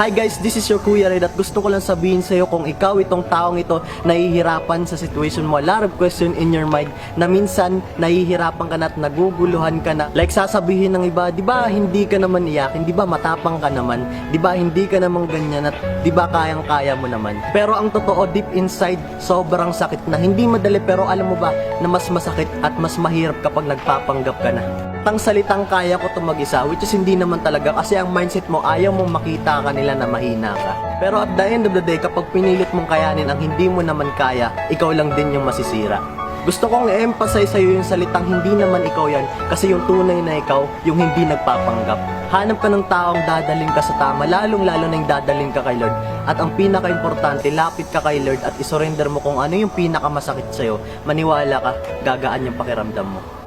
Hi guys, this is your Kuya Red at gusto ko lang sabihin sa'yo kung ikaw itong taong ito nahihirapan sa situation mo. A lot of question in your mind na minsan nahihirapan ka na at naguguluhan ka na. Like sasabihin ng iba, di ba hindi ka naman iyakin? Di ba matapang ka naman? Di ba hindi ka naman ganyan at di ba kayang-kaya mo naman? Pero ang totoo, deep inside, sobrang sakit na. Hindi madali pero alam mo ba na mas masakit at mas mahirap kapag nagpapanggap ka na. Tang salitang kaya ko to mag-isa, which is hindi naman talaga kasi ang mindset mo ayaw mong makita kanila na mahina ka. Pero at the end of the day, kapag pinilit mong kayanin ang hindi mo naman kaya, ikaw lang din yung masisira. Gusto kong i-emphasize sa'yo yung salitang hindi naman ikaw yan kasi yung tunay na ikaw, yung hindi nagpapanggap. Hanap ka ng taong dadaling ka sa tama, lalong-lalo na yung dadaling ka kay Lord. At ang pinaka-importante, lapit ka kay Lord at isurrender mo kung ano yung pinakamasakit sa'yo. Maniwala ka, gagaan yung pakiramdam mo.